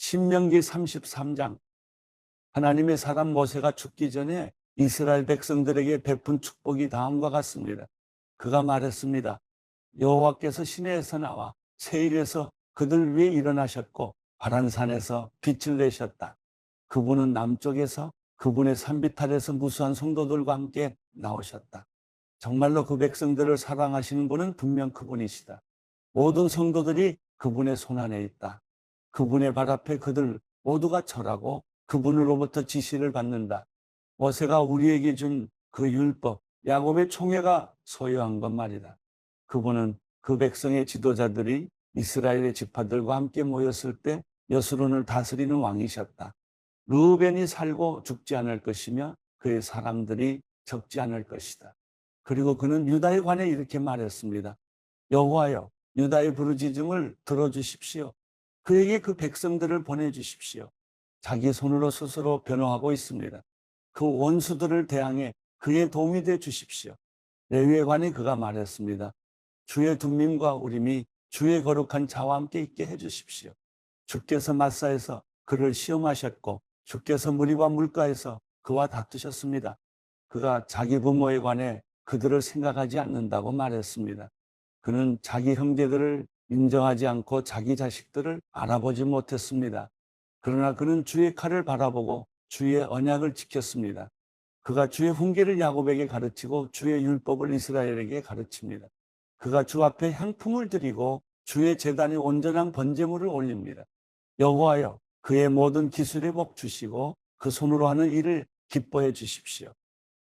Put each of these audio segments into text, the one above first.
신명기 33장. 하나님의 사람 모세가 죽기 전에 이스라엘 백성들에게 베푼 축복이 다음과 같습니다. 그가 말했습니다. 여호와께서 시내에서 나와 세일에서 그들 위에 일어나셨고 바란산에서 빛을 내셨다. 그분은 남쪽에서 그분의 산비탈에서 무수한 성도들과 함께 나오셨다. 정말로 그 백성들을 사랑하시는 분은 분명 그분이시다. 모든 성도들이 그분의 손안에 있다. 그분의 발 앞에 그들 모두가 절하고 그분으로부터 지시를 받는다. 모세가 우리에게 준 그 율법, 야곱의 총회가 소유한 것 말이다. 그분은 그 백성의 지도자들이 이스라엘의 지파들과 함께 모였을 때 여수론을 다스리는 왕이셨다. 르우벤이 살고 죽지 않을 것이며 그의 사람들이 적지 않을 것이다. 그리고 그는 유다에 관해 이렇게 말했습니다. 여호와여, 유다의 부르짖음을 들어주십시오. 그에게 그 백성들을 보내주십시오. 자기 손으로 스스로 변호하고 있습니다. 그 원수들을 대항해 그의 도움이 돼 주십시오. 레위에 관해 그가 말했습니다. 주의 둠밈과 우림이 주의 거룩한 자와 함께 있게 해 주십시오. 주께서 마사에서 그를 시험하셨고 주께서 무리와 물가에서 그와 다투셨습니다. 그가 자기 부모에 관해 그들을 생각하지 않는다고 말했습니다. 그는 자기 형제들을 인정하지 않고 자기 자식들을 알아보지 못했습니다. 그러나 그는 주의 칼을 바라보고 주의 언약을 지켰습니다. 그가 주의 훈계를 야곱에게 가르치고 주의 율법을 이스라엘에게 가르칩니다. 그가 주 앞에 향품을 드리고 주의 제단에 온전한 번제물을 올립니다. 여호와여, 그의 모든 기술에 복 주시고 그 손으로 하는 일을 기뻐해 주십시오.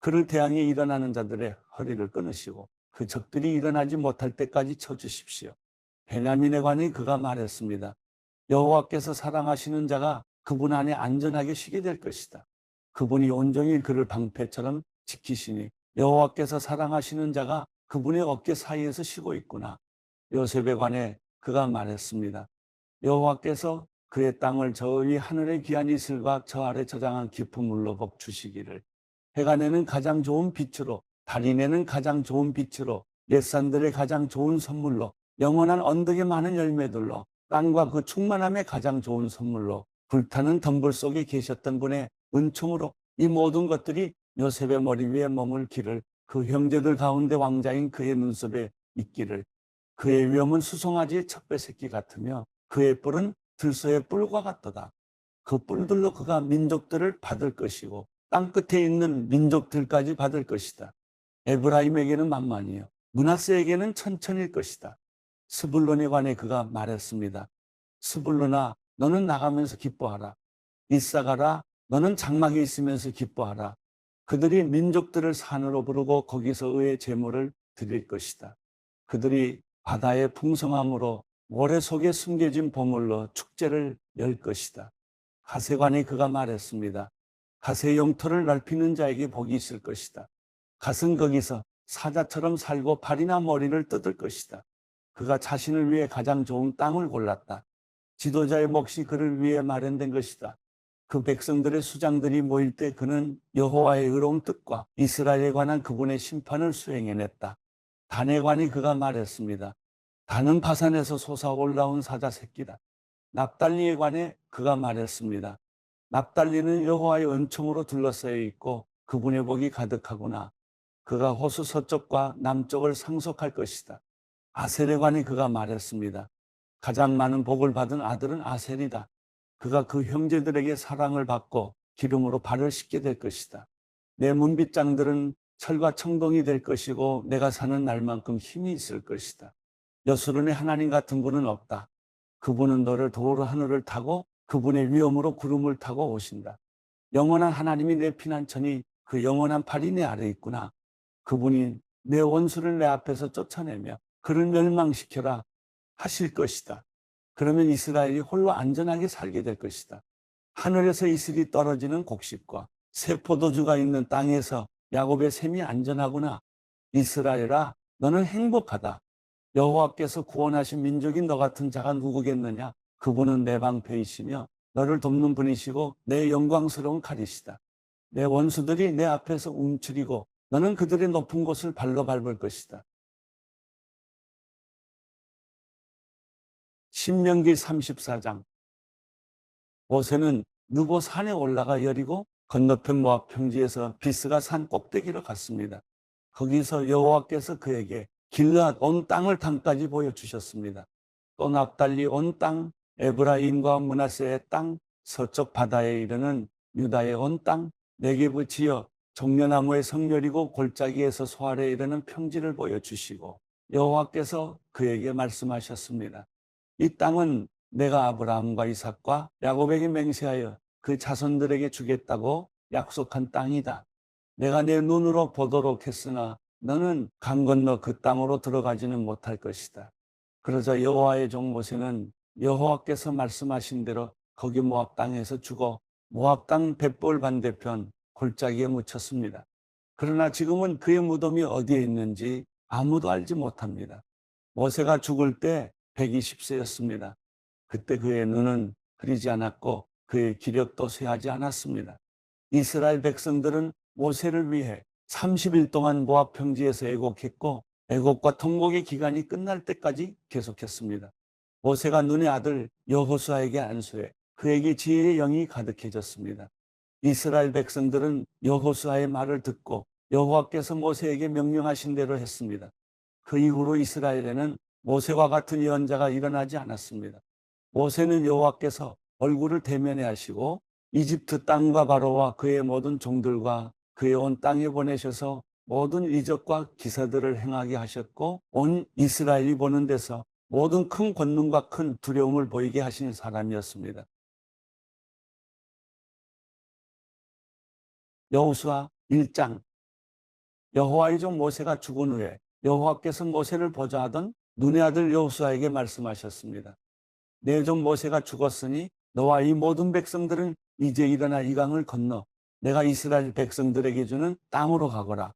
그를 대항해 일어나는 자들의 허리를 끊으시고 그 적들이 일어나지 못할 때까지 쳐주십시오. 베냐민에 관해 그가 말했습니다. 여호와께서 사랑하시는 자가 그분 안에 안전하게 쉬게 될 것이다. 그분이 온종일 그를 방패처럼 지키시니 여호와께서 사랑하시는 자가 그분의 어깨 사이에서 쉬고 있구나. 요셉에 관해 그가 말했습니다. 여호와께서 그의 땅을 저 위 하늘의 귀한 이슬과 저 아래 저장한 깊은 물로 복 주시기를. 해가 내는 가장 좋은 빛으로, 달이 내는 가장 좋은 빛으로, 옛산들의 가장 좋은 선물로, 영원한 언덕의 많은 열매들로, 땅과 그 충만함의 가장 좋은 선물로, 불타는 덤불 속에 계셨던 분의 은총으로 이 모든 것들이 요셉의 머리 위에 머물기를, 그 형제들 가운데 왕자인 그의 눈썹에 있기를. 그의 위엄은 수송아지의 척배 새끼 같으며 그의 뿔은 들소의 뿔과 같도다. 그 뿔들로 그가 민족들을 받을 것이고 땅 끝에 있는 민족들까지 받을 것이다. 에브라임에게는 만만이요 므낫세에게는 천천일 것이다. 스불론에 관해 그가 말했습니다. 스불론아, 너는 나가면서 기뻐하라. 이사가라, 너는 장막에 있으면서 기뻐하라. 그들이 민족들을 산으로 부르고 거기서 의의 제물을 드릴 것이다. 그들이 바다의 풍성함으로 모래 속에 숨겨진 보물로 축제를 열 것이다. 가세관에 그가 말했습니다. 가세 영토를 넓히는 자에게 복이 있을 것이다. 갓은 거기서 사자처럼 살고 발이나 머리를 뜯을 것이다. 그가 자신을 위해 가장 좋은 땅을 골랐다. 지도자의 몫이 그를 위해 마련된 것이다. 그 백성들의 수장들이 모일 때 그는 여호와의 의로운 뜻과 이스라엘에 관한 그분의 심판을 수행해냈다. 단에 관해 그가 말했습니다. 단은 바산에서 솟아 올라온 사자 새끼다. 납달리에 관해 그가 말했습니다. 납달리는 여호와의 은총으로 둘러싸여 있고 그분의 복이 가득하구나. 그가 호수 서쪽과 남쪽을 상속할 것이다. 아셀에 관해 그가 말했습니다. 가장 많은 복을 받은 아들은 아셀이다. 그가 그 형제들에게 사랑을 받고 기름으로 발을 씻게 될 것이다. 내 문빗장들은 철과 청동이 될 것이고 내가 사는 날만큼 힘이 있을 것이다. 여수론의 하나님 같은 분은 없다. 그분은 너를 도로 하늘을 타고 그분의 위엄으로 구름을 타고 오신다. 영원한 하나님이 내 피난처니 그 영원한 팔이 내 아래 있구나. 그분이 내 원수를 내 앞에서 쫓아내며 그를 멸망시켜라 하실 것이다. 그러면 이스라엘이 홀로 안전하게 살게 될 것이다. 하늘에서 이슬이 떨어지는 곡식과 새 포도주가 있는 땅에서 야곱의 샘이 안전하구나. 이스라엘아, 너는 행복하다. 여호와께서 구원하신 민족이 너 같은 자가 누구겠느냐? 그분은 내 방패이시며 너를 돕는 분이시고 내 영광스러운 칼이시다. 내 원수들이 내 앞에서 움츠리고 너는 그들의 높은 곳을 발로 밟을 것이다. 신명기 34장. 모세는 느보 산에 올라가 여리고 건너편 모압 평지에서 비스가 산 꼭대기로 갔습니다. 거기서 여호와께서 그에게 길르앗 온 땅을 땅까지 보여주셨습니다. 또 납달리 온 땅, 에브라임과 므낫세의 땅, 서쪽 바다에 이르는 유다의 온 땅, 네게부 지역, 종려나무의 성렬이고 골짜기에서 소알에 이르는 평지를 보여주시고 여호와께서 그에게 말씀하셨습니다. 이 땅은 내가 아브라함과 이삭과 야곱에게 맹세하여 그 자손들에게 주겠다고 약속한 땅이다. 내가 내 눈으로 보도록 했으나 너는 강 건너 그 땅으로 들어가지는 못할 것이다. 그러자 여호와의 종 모세는 여호와께서 말씀하신 대로 거기 모압 땅에서 죽어 모압 땅 벳볼 반대편 골짜기에 묻혔습니다. 그러나 지금은 그의 무덤이 어디에 있는지 아무도 알지 못합니다. 모세가 죽을 때 120세였습니다. 그때 그의 눈은 흐리지 않았고 그의 기력도 쇠하지 않았습니다. 이스라엘 백성들은 모세를 위해 30일 동안 모압 평지에서 애곡했고 애곡과 통곡의 기간이 끝날 때까지 계속했습니다. 모세가 눈의 아들 여호수아에게 안수해 그에게 지혜의 영이 가득해졌습니다. 이스라엘 백성들은 여호수아의 말을 듣고 여호와께서 모세에게 명령하신 대로 했습니다. 그 이후로 이스라엘에는 모세와 같은 예언자가 일어나지 않았습니다. 모세는 여호와께서 얼굴을 대면해 하시고 이집트 땅과 바로와 그의 모든 종들과 그의 온 땅에 보내셔서 모든 이적과 기사들을 행하게 하셨고 온 이스라엘이 보는 데서 모든 큰 권능과 큰 두려움을 보이게 하신 사람이었습니다. 여호수아 1장. 여호와의 종 모세가 죽은 후에 여호와께서 모세를 보좌하던 눈의 아들 여호수아에게 말씀하셨습니다. 내 종 모세가 죽었으니 너와 이 모든 백성들은 이제 일어나 이 강을 건너 내가 이스라엘 백성들에게 주는 땅으로 가거라.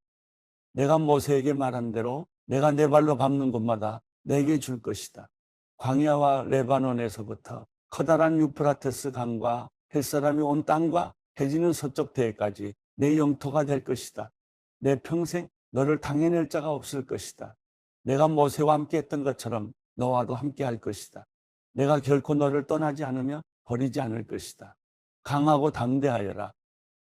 내가 모세에게 말한 대로 내가 내 발로 밟는 곳마다 내게 줄 것이다. 광야와 레바논에서부터 커다란 유프라테스 강과 햇사람이 온 땅과 해지는 서쪽 대해까지 내 영토가 될 것이다. 내 평생 너를 당해낼 자가 없을 것이다. 내가 모세와 함께 했던 것처럼 너와도 함께 할 것이다. 내가 결코 너를 떠나지 않으며 버리지 않을 것이다. 강하고 담대하여라.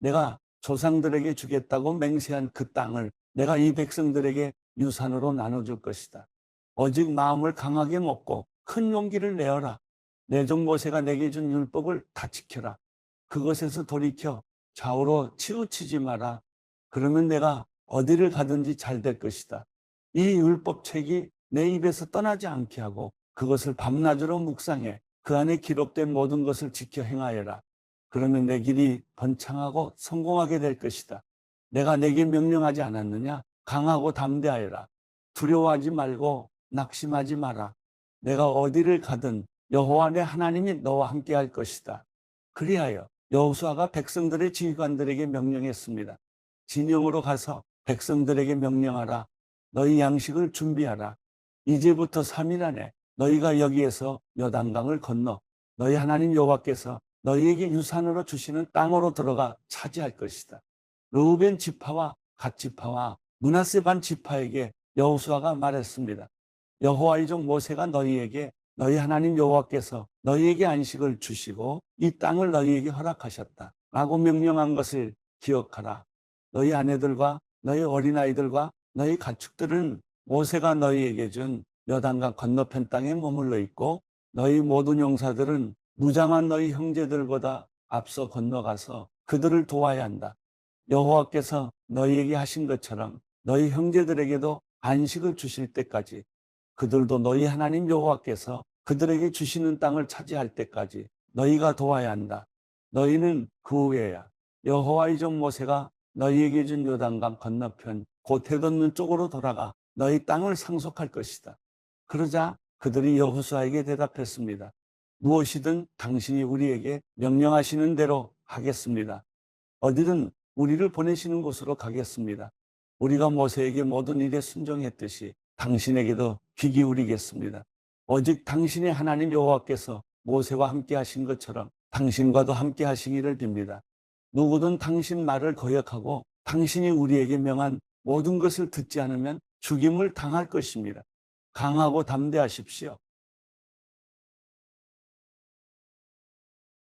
내가 조상들에게 주겠다고 맹세한 그 땅을 내가 이 백성들에게 유산으로 나눠줄 것이다. 오직 마음을 강하게 먹고 큰 용기를 내어라. 내 종 모세가 내게 준 율법을 다 지켜라. 그것에서 돌이켜 좌우로 치우치지 마라. 그러면 내가 어디를 가든지 잘 될 것이다. 이 율법책이 내 입에서 떠나지 않게 하고 그것을 밤낮으로 묵상해 그 안에 기록된 모든 것을 지켜 행하여라. 그러면 내 길이 번창하고 성공하게 될 것이다. 내가 내게 명령하지 않았느냐? 강하고 담대하여라. 두려워하지 말고 낙심하지 마라. 내가 어디를 가든 여호와 내 하나님이 너와 함께 할 것이다. 그리하여 여호수아가 백성들의 지휘관들에게 명령했습니다. 진영으로 가서 백성들에게 명령하라. 너희 양식을 준비하라. 이제부터 3일 안에 너희가 여기에서 요단강을 건너 너희 하나님 여호와께서 너희에게 유산으로 주시는 땅으로 들어가 차지할 것이다. 르우벤 지파와 갓 지파와 므낫세 반 지파에게 여호수아가 말했습니다. 여호와의 종 모세가 너희에게 너희 하나님 여호와께서 너희에게 안식을 주시고 이 땅을 너희에게 허락하셨다 라고 명령한 것을 기억하라. 너희 아내들과 너희 어린아이들과 너희 가축들은 모세가 너희에게 준 요단강 건너편 땅에 머물러 있고 너희 모든 용사들은 무장한 너희 형제들보다 앞서 건너가서 그들을 도와야 한다. 여호와께서 너희에게 하신 것처럼 너희 형제들에게도 안식을 주실 때까지 그들도 너희 하나님 여호와께서 그들에게 주시는 땅을 차지할 때까지 너희가 도와야 한다. 너희는 그 후에야 여호와의 종 모세가 너희에게 준 요단강 건너편 곧 해돋는 쪽으로 돌아가 너희 땅을 상속할 것이다. 그러자 그들이 여호수아에게 대답했습니다. 무엇이든 당신이 우리에게 명령하시는 대로 하겠습니다. 어디든 우리를 보내시는 곳으로 가겠습니다. 우리가 모세에게 모든 일에 순종했듯이 당신에게도 귀 기울이겠습니다. 오직 당신의 하나님 여호와께서 모세와 함께 하신 것처럼 당신과도 함께 하시기를 빕니다. 누구든 당신 말을 거역하고 당신이 우리에게 명한 모든 것을 듣지 않으면 죽임을 당할 것입니다. 강하고 담대하십시오.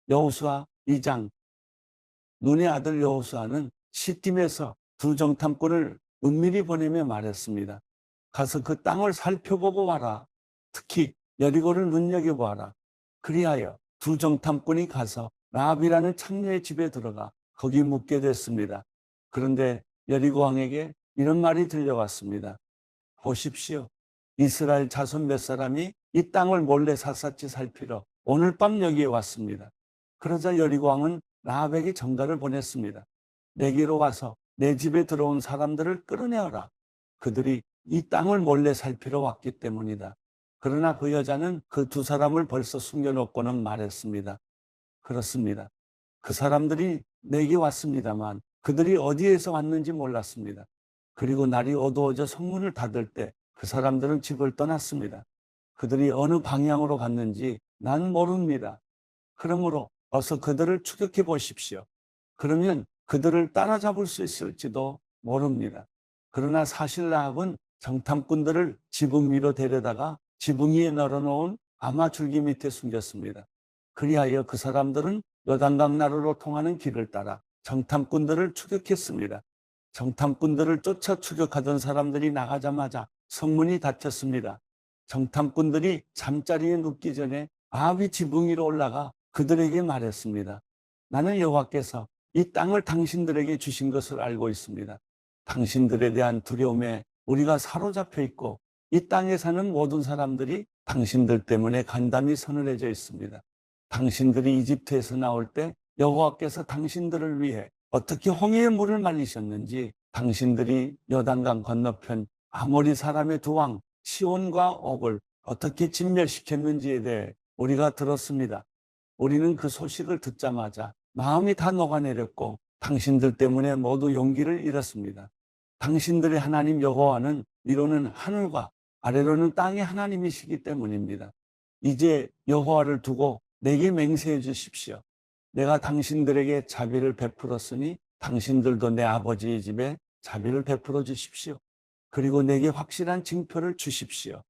여호수아 2장. 눈의 아들 여호수아는 시팀에서 두 정탐꾼을 은밀히 보내며 말했습니다. 가서 그 땅을 살펴보고 와라. 특히 여리고를 눈여겨보아라. 그리하여 두 정탐꾼이 가서 라합이라는 창녀의 집에 들어가 거기 묵게 됐습니다. 그런데 여리고 왕에게 이런 말이 들려왔습니다. 보십시오. 이스라엘 자손 몇 사람이 이 땅을 몰래 샅샅이 살피러 오늘 밤 여기에 왔습니다. 그러자 여리고 왕은 라합에게 전가를 보냈습니다. 내게로 와서 내 집에 들어온 사람들을 끌어내어라. 그들이 이 땅을 몰래 살피러 왔기 때문이다. 그러나 그 여자는 그 두 사람을 벌써 숨겨놓고는 말했습니다. 그렇습니다. 그 사람들이 내게 왔습니다만 그들이 어디에서 왔는지 몰랐습니다. 그리고 날이 어두워져 성문을 닫을 때 그 사람들은 집을 떠났습니다. 그들이 어느 방향으로 갔는지 난 모릅니다. 그러므로 어서 그들을 추격해 보십시오. 그러면 그들을 따라잡을 수 있을지도 모릅니다. 그러나 사실 라합은 정탐꾼들을 지붕 위로 데려다가 지붕 위에 널어놓은 아마 줄기 밑에 숨겼습니다. 그리하여 그 사람들은 요단강 나루로 통하는 길을 따라 정탐꾼들을 추격했습니다. 정탐꾼들을 쫓아 추격하던 사람들이 나가자마자 성문이 닫혔습니다. 정탐꾼들이 잠자리에 눕기 전에 아합이 지붕 위로 올라가 그들에게 말했습니다. 나는 여호와께서 이 땅을 당신들에게 주신 것을 알고 있습니다. 당신들에 대한 두려움에 우리가 사로잡혀 있고 이 땅에 사는 모든 사람들이 당신들 때문에 간담이 서늘해져 있습니다. 당신들이 이집트에서 나올 때 여호와께서 당신들을 위해 어떻게 홍해의 물을 말리셨는지, 당신들이 요단강 건너편 아모리 사람의 두 왕 시온과 옥을 어떻게 진멸시켰는지에 대해 우리가 들었습니다. 우리는 그 소식을 듣자마자 마음이 다 녹아내렸고 당신들 때문에 모두 용기를 잃었습니다. 당신들의 하나님 여호와는 위로는 하늘과 아래로는 땅의 하나님이시기 때문입니다. 이제 여호와를 두고 내게 맹세해 주십시오. 내가 당신들에게 자비를 베풀었으니 당신들도 내 아버지의 집에 자비를 베풀어 주십시오. 그리고 내게 확실한 징표를 주십시오.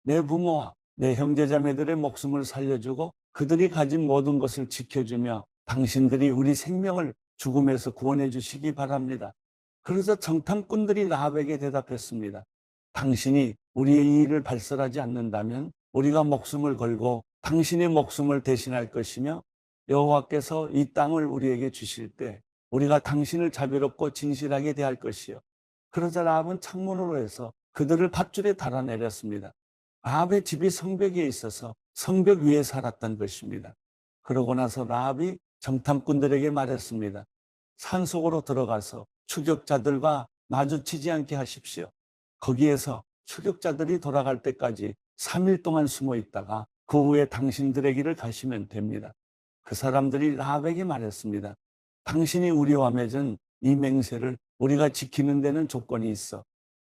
내 부모와 내 형제자매들의 목숨을 살려주고 그들이 가진 모든 것을 지켜주며 당신들이 우리 생명을 죽음에서 구원해 주시기 바랍니다. 그래서 정탐꾼들이 라합에게 대답했습니다. 당신이 우리의 이 일을 발설하지 않는다면 우리가 목숨을 걸고 당신의 목숨을 대신할 것이며 여호와께서 이 땅을 우리에게 주실 때 우리가 당신을 자비롭고 진실하게 대할 것이요. 그러자 라합은 창문으로 해서 그들을 밧줄에 달아내렸습니다. 라합의 집이 성벽 위에 있어서 성벽 위에 살았던 것입니다. 그러고 나서 라합이 정탐꾼들에게 말했습니다. 산속으로 들어가서 추격자들과 마주치지 않게 하십시오. 거기에서 추격자들이 돌아갈 때까지 3일 동안 숨어 있다가 그 후에 당신들의 길을 가시면 됩니다. 그 사람들이 라합에게 말했습니다. 당신이 우리와 맺은 이 맹세를 우리가 지키는 데는 조건이 있어.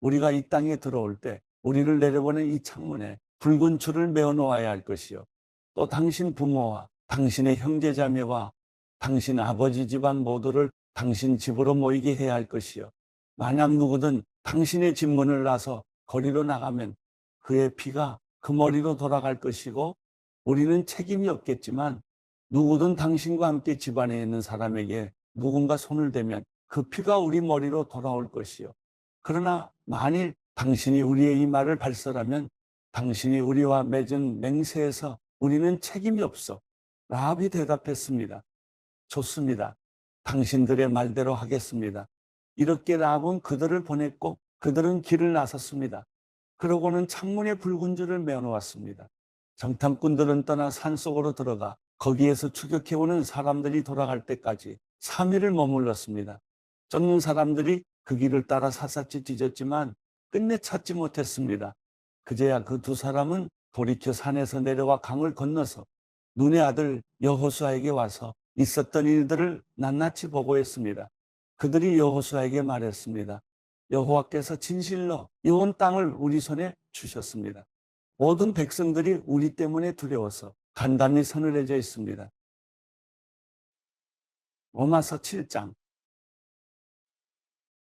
우리가 이 땅에 들어올 때 우리를 내려보낸 이 창문에 붉은 줄을 메어 놓아야 할 것이요. 또 당신 부모와 당신의 형제자매와 당신 아버지 집안 모두를 당신 집으로 모이게 해야 할 것이요. 만약 누구든 당신의 집 문을 나서 거리로 나가면 그의 피가 그 머리로 돌아갈 것이고 우리는 책임이 없겠지만 누구든 당신과 함께 집안에 있는 사람에게 누군가 손을 대면 그 피가 우리 머리로 돌아올 것이요. 그러나 만일 당신이 우리의 이 말을 발설하면 당신이 우리와 맺은 맹세에서 우리는 책임이 없어. 라합이 대답했습니다. 좋습니다. 당신들의 말대로 하겠습니다. 이렇게 라합은 그들을 보냈고 그들은 길을 나섰습니다. 그러고는 창문에 붉은 줄을 메어 놓았습니다. 정탐꾼들은 떠나 산속으로 들어가 거기에서 추격해오는 사람들이 돌아갈 때까지 3일을 머물렀습니다. 쫓는 사람들이 그 길을 따라 샅샅이 뒤졌지만 끝내 찾지 못했습니다. 그제야 그 두 사람은 돌이켜 산에서 내려와 강을 건너서 눈의 아들 여호수아에게 와서 있었던 일들을 낱낱이 보고했습니다. 그들이 여호수아에게 말했습니다. 여호와께서 진실로 이 온 땅을 우리 손에 주셨습니다. 모든 백성들이 우리 때문에 두려워서 간담이 서늘해져 있습니다. 로마서 7장.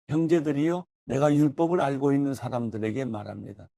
형제들이요, 내가 율법을 알고 있는 사람들에게 말합니다.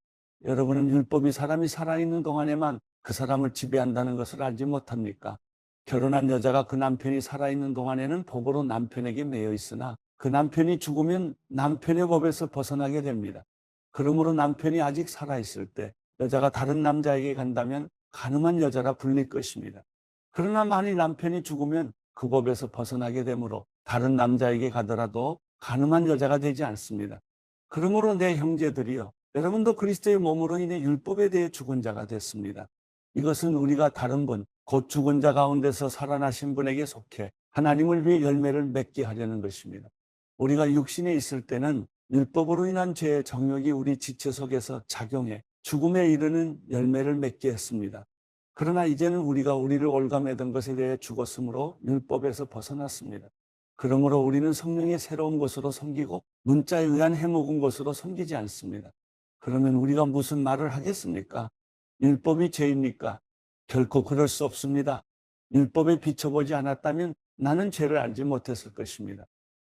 여러분은 율법이 사람이 살아있는 동안에만 그 사람을 지배한다는 것을 알지 못합니까? 결혼한 여자가 그 남편이 살아있는 동안에는 법으로 남편에게 매여 있으나 그 남편이 죽으면 남편의 법에서 벗어나게 됩니다. 그러므로 남편이 아직 살아있을 때 여자가 다른 남자에게 간다면 간음한 여자라 불릴 것입니다. 그러나 만일 남편이 죽으면 그 법에서 벗어나게 되므로 다른 남자에게 가더라도 간음한 여자가 되지 않습니다. 그러므로 내 형제들이여, 여러분도 그리스도의 몸으로 인해 율법에 대해 죽은 자가 됐습니다. 이것은 우리가 다른 분, 곧 죽은 자 가운데서 살아나신 분에게 속해 하나님을 위해 열매를 맺게 하려는 것입니다. 우리가 육신에 있을 때는 율법으로 인한 죄의 정욕이 우리 지체 속에서 작용해 죽음에 이르는 열매를 맺게 했습니다. 그러나 이제는 우리가 우리를 올가매던 것에 대해 죽었으므로 율법에서 벗어났습니다. 그러므로 우리는 성령의 새로운 것으로 섬기고 문자에 의한 해먹은 것으로 섬기지 않습니다. 그러면 우리가 무슨 말을 하겠습니까? 율법이 죄입니까? 결코 그럴 수 없습니다. 율법에 비춰보지 않았다면 나는 죄를 알지 못했을 것입니다.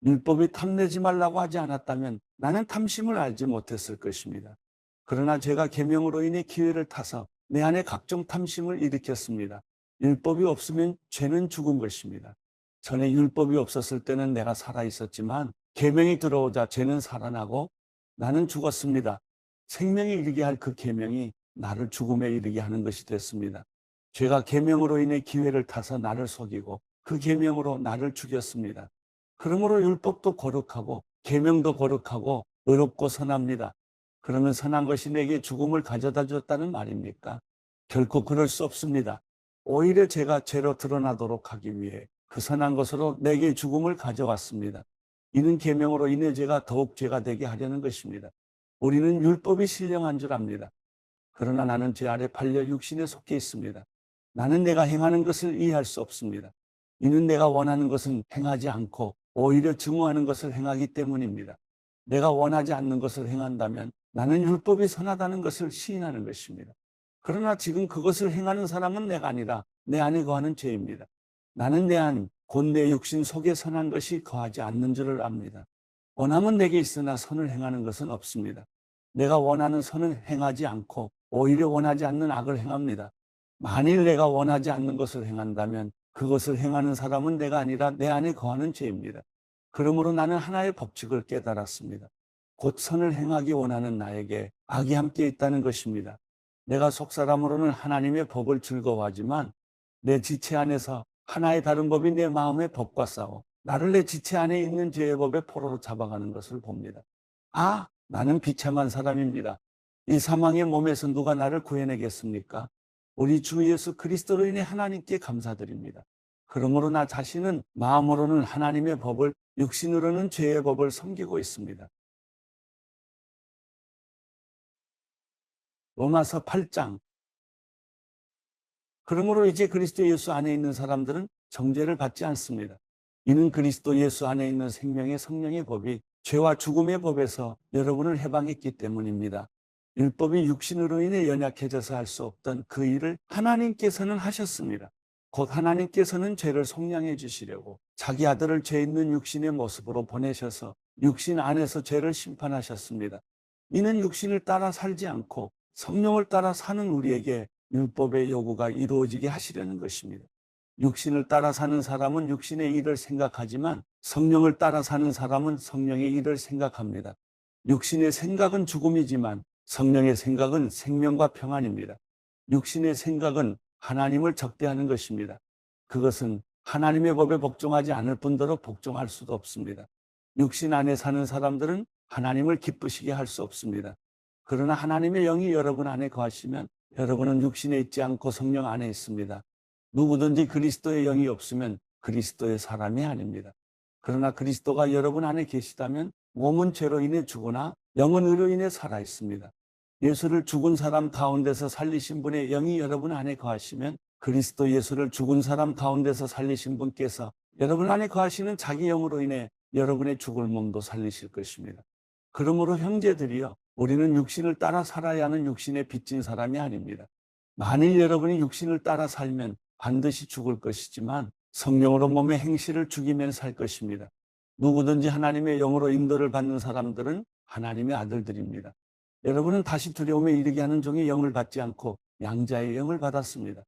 율법이 탐내지 말라고 하지 않았다면 나는 탐심을 알지 못했을 것입니다. 그러나 제가 계명으로 인해 기회를 타서 내 안에 각종 탐심을 일으켰습니다. 율법이 없으면 죄는 죽은 것입니다. 전에 율법이 없었을 때는 내가 살아 있었지만 계명이 들어오자 죄는 살아나고 나는 죽었습니다. 생명에 이르게 할 그 계명이 나를 죽음에 이르게 하는 것이 됐습니다. 죄가 계명으로 인해 기회를 타서 나를 속이고 그 계명으로 나를 죽였습니다. 그러므로 율법도 거룩하고 계명도 거룩하고 의롭고 선합니다. 그러면 선한 것이 내게 죽음을 가져다 줬다는 말입니까? 결코 그럴 수 없습니다. 오히려 제가 죄로 드러나도록 하기 위해 그 선한 것으로 내게 죽음을 가져왔습니다. 이는 계명으로 인해 제가 더욱 죄가 되게 하려는 것입니다. 우리는 율법이 신령한 줄 압니다. 그러나 나는 죄 아래 팔려 육신에 속해 있습니다. 나는 내가 행하는 것을 이해할 수 없습니다. 이는 내가 원하는 것은 행하지 않고 오히려 증오하는 것을 행하기 때문입니다. 내가 원하지 않는 것을 행한다면 나는 율법이 선하다는 것을 시인하는 것입니다. 그러나 지금 그것을 행하는 사람은 내가 아니라 내 안에 거하는 죄입니다. 나는 내 안, 곧 내 육신 속에 선한 것이 거하지 않는 줄을 압니다. 원함은 내게 있으나 선을 행하는 것은 없습니다. 내가 원하는 선을 행하지 않고 오히려 원하지 않는 악을 행합니다. 만일 내가 원하지 않는 것을 행한다면 그것을 행하는 사람은 내가 아니라 내 안에 거하는 죄입니다. 그러므로 나는 하나의 법칙을 깨달았습니다. 곧 선을 행하기 원하는 나에게 악이 함께 있다는 것입니다. 내가 속사람으로는 하나님의 법을 즐거워하지만 내 지체 안에서 하나의 다른 법이 내 마음의 법과 싸워 나를 내 지체 안에 있는 죄의 법의 포로로 잡아가는 것을 봅니다. 아, 나는 비참한 사람입니다. 이 사망의 몸에서 누가 나를 구해내겠습니까? 우리 주 예수 그리스도로 인해 하나님께 감사드립니다. 그러므로 나 자신은 마음으로는 하나님의 법을, 육신으로는 죄의 법을 섬기고 있습니다. 로마서 8장. 그러므로 이제 그리스도 예수 안에 있는 사람들은 정죄를 받지 않습니다. 이는 그리스도 예수 안에 있는 생명의 성령의 법이 죄와 죽음의 법에서 여러분을 해방했기 때문입니다. 율법이 육신으로 인해 연약해져서 할 수 없던 그 일을 하나님께서는 하셨습니다. 곧 하나님께서는 죄를 속량해 주시려고 자기 아들을 죄 있는 육신의 모습으로 보내셔서 육신 안에서 죄를 심판하셨습니다. 이는 육신을 따라 살지 않고 성령을 따라 사는 우리에게 율법의 요구가 이루어지게 하시려는 것입니다. 육신을 따라 사는 사람은 육신의 일을 생각하지만 성령을 따라 사는 사람은 성령의 일을 생각합니다. 육신의 생각은 죽음이지만 성령의 생각은 생명과 평안입니다. 육신의 생각은 하나님을 적대하는 것입니다. 그것은 하나님의 법에 복종하지 않을 뿐더러 복종할 수도 없습니다. 육신 안에 사는 사람들은 하나님을 기쁘시게 할 수 없습니다. 그러나 하나님의 영이 여러분 안에 거하시면 여러분은 육신에 있지 않고 성령 안에 있습니다. 누구든지 그리스도의 영이 없으면 그리스도의 사람이 아닙니다. 그러나 그리스도가 여러분 안에 계시다면 몸은 죄로 인해 죽으나 영은 의로 인해 살아 있습니다. 예수를 죽은 사람 가운데서 살리신 분의 영이 여러분 안에 거하시면 그리스도 예수를 죽은 사람 가운데서 살리신 분께서 여러분 안에 거하시는 자기 영으로 인해 여러분의 죽을 몸도 살리실 것입니다. 그러므로 형제들이여, 우리는 육신을 따라 살아야 하는 육신에 빚진 사람이 아닙니다. 만일 여러분이 육신을 따라 살면 반드시 죽을 것이지만 성령으로 몸의 행실을 죽이면 살 것입니다. 누구든지 하나님의 영으로 인도를 받는 사람들은 하나님의 아들들입니다. 여러분은 다시 두려움에 이르게 하는 종의 영을 받지 않고 양자의 영을 받았습니다.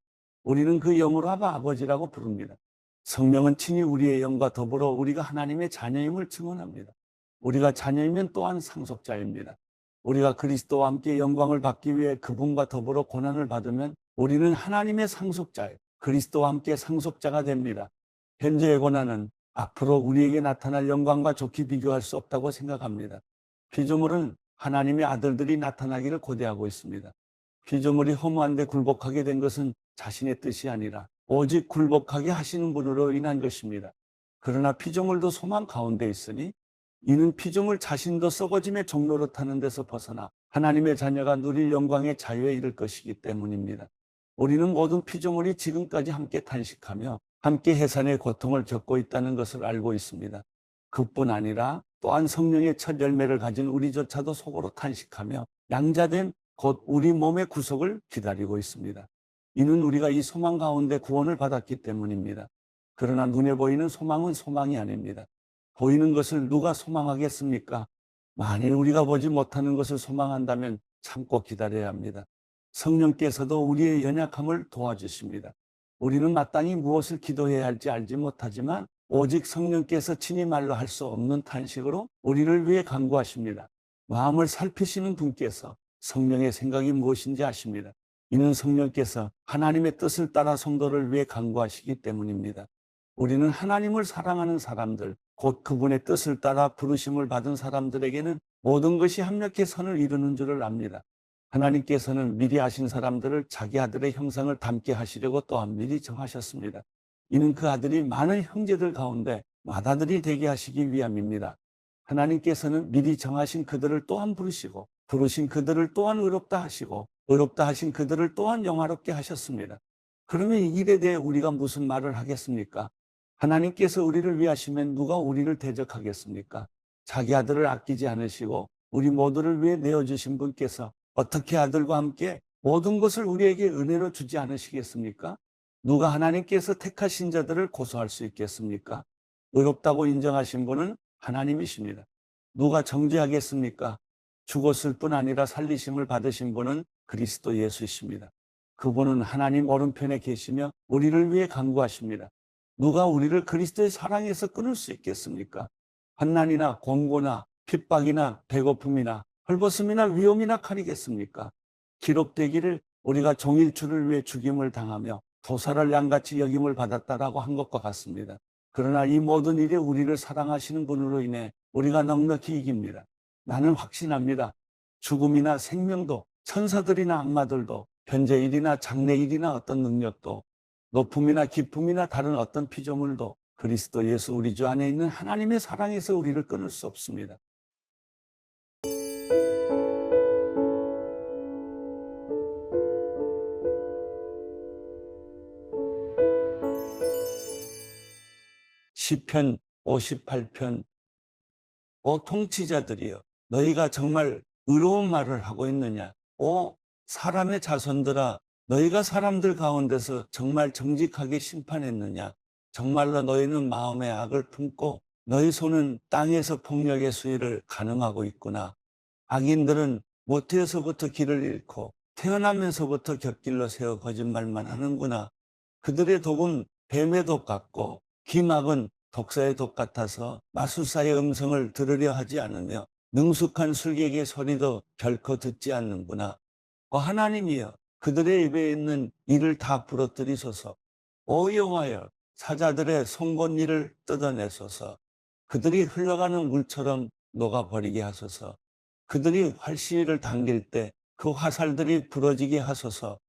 우리는 그 영으로 아버지라고 부릅니다. 성령은 친히 우리의 영과 더불어 우리가 하나님의 자녀임을 증언합니다. 우리가 자녀이면 또한 상속자입니다. 우리가 그리스도와 함께 영광을 받기 위해 그분과 더불어 고난을 받으면 우리는 하나님의 상속자예요. 그리스도와 함께 상속자가 됩니다. 현재의 고난은 앞으로 우리에게 나타날 영광과 좋게 비교할 수 없다고 생각합니다. 피조물은 하나님의 아들들이 나타나기를 고대하고 있습니다. 피조물이 허무한데 굴복하게 된 것은 자신의 뜻이 아니라 오직 굴복하게 하시는 분으로 인한 것입니다. 그러나 피조물도 소망 가운데 있으니 이는 피조물 자신도 썩어짐의 종로로 타는 데서 벗어나 하나님의 자녀가 누릴 영광의 자유에 이를 것이기 때문입니다. 우리는 모든 피조물이 지금까지 함께 탄식하며 함께 해산의 고통을 겪고 있다는 것을 알고 있습니다. 그뿐 아니라 또한 성령의 첫 열매를 가진 우리조차도 속으로 탄식하며 양자된 곧 우리 몸의 구속을 기다리고 있습니다. 이는 우리가 이 소망 가운데 구원을 받았기 때문입니다. 그러나 눈에 보이는 소망은 소망이 아닙니다. 보이는 것을 누가 소망하겠습니까? 만일 우리가 보지 못하는 것을 소망한다면 참고 기다려야 합니다. 성령께서도 우리의 연약함을 도와주십니다. 우리는 마땅히 무엇을 기도해야 할지 알지 못하지만 오직 성령께서 친히 말로 할 수 없는 탄식으로 우리를 위해 간구하십니다. 마음을 살피시는 분께서 성령의 생각이 무엇인지 아십니다. 이는 성령께서 하나님의 뜻을 따라 성도를 위해 간구하시기 때문입니다. 우리는 하나님을 사랑하는 사람들, 곧 그분의 뜻을 따라 부르심을 받은 사람들에게는 모든 것이 합력해 선을 이루는 줄을 압니다. 하나님께서는 미리 아신 사람들을 자기 아들의 형상을 닮게 하시려고 또한 미리 정하셨습니다. 이는 그 아들이 많은 형제들 가운데 맏아들이 되게 하시기 위함입니다. 하나님께서는 미리 정하신 그들을 또한 부르시고 부르신 그들을 또한 의롭다 하시고 의롭다 하신 그들을 또한 영화롭게 하셨습니다. 그러면 이 일에 대해 우리가 무슨 말을 하겠습니까? 하나님께서 우리를 위하시면 누가 우리를 대적하겠습니까? 자기 아들을 아끼지 않으시고 우리 모두를 위해 내어주신 분께서 어떻게 아들과 함께 모든 것을 우리에게 은혜로 주지 않으시겠습니까? 누가 하나님께서 택하신 자들을 고소할 수 있겠습니까? 의롭다고 인정하신 분은 하나님이십니다. 누가 정죄하겠습니까? 죽었을 뿐 아니라 살리심을 받으신 분은 그리스도 예수이십니다. 그분은 하나님 오른편에 계시며 우리를 위해 간구하십니다. 누가 우리를 그리스도의 사랑에서 끊을 수 있겠습니까? 환난이나 공고나 핍박이나 배고픔이나 헐벗음이나 위험이나 칼이겠습니까? 기록되기를 우리가 종일주를 위해 죽임을 당하며 도살을 양같이 여김을 받았다라고 한 것과 같습니다. 그러나 이 모든 일에 우리를 사랑하시는 분으로 인해 우리가 넉넉히 이깁니다. 나는 확신합니다. 죽음이나 생명도 천사들이나 악마들도 현재 일이나 장래 일이나 어떤 능력도 높음이나 깊음이나 다른 어떤 피조물도 그리스도 예수 우리 주 안에 있는 하나님의 사랑에서 우리를 끊을 수 없습니다. 시편 58편 오 통치자들이여 너희가 정말 의로운 말을 하고 있느냐? 오 사람의 자손들아 너희가 사람들 가운데서 정말 정직하게 심판했느냐? 정말로 너희는 마음의 악을 품고 너희 손은 땅에서 폭력의 수위를 가늠하고 있구나. 악인들은 모태에서부터 길을 잃고 태어나면서부터 곁길로 세워 거짓말만 하는구나. 그들의 독은 뱀의 독 같고 기막은 독사의 독 같아서 마술사의 음성을 들으려 하지 않으며 능숙한 술객의 소리도 결코 듣지 않는구나. 하나님이여 그들의 입에 있는 이를 다 부러뜨리소서. 오 여호와여 사자들의 송곳니를 뜯어내소서. 그들이 흘러가는 물처럼 녹아버리게 하소서. 그들이 활시위를 당길 때 그 화살들이 부러지게 하소서.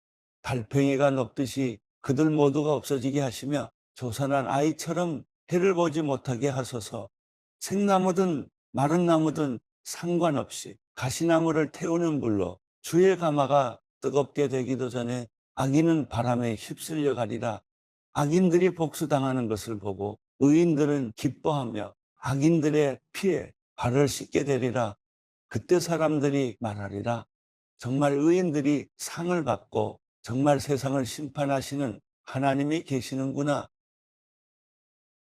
달팽이가 녹듯이 그들 모두가 없어지게 하시며 조산한 아이처럼 해를 보지 못하게 하소서. 생나무든 마른 나무든 상관없이 가시나무를 태우는 불로 주의 가마가 뜨겁게 되기도 전에 악인은 바람에 휩쓸려 가리라. 악인들이 복수당하는 것을 보고 의인들은 기뻐하며 악인들의 피에 발을 씻게 되리라. 그때 사람들이 말하리라. 정말 의인들이 상을 받고 정말 세상을 심판하시는 하나님이 계시는구나.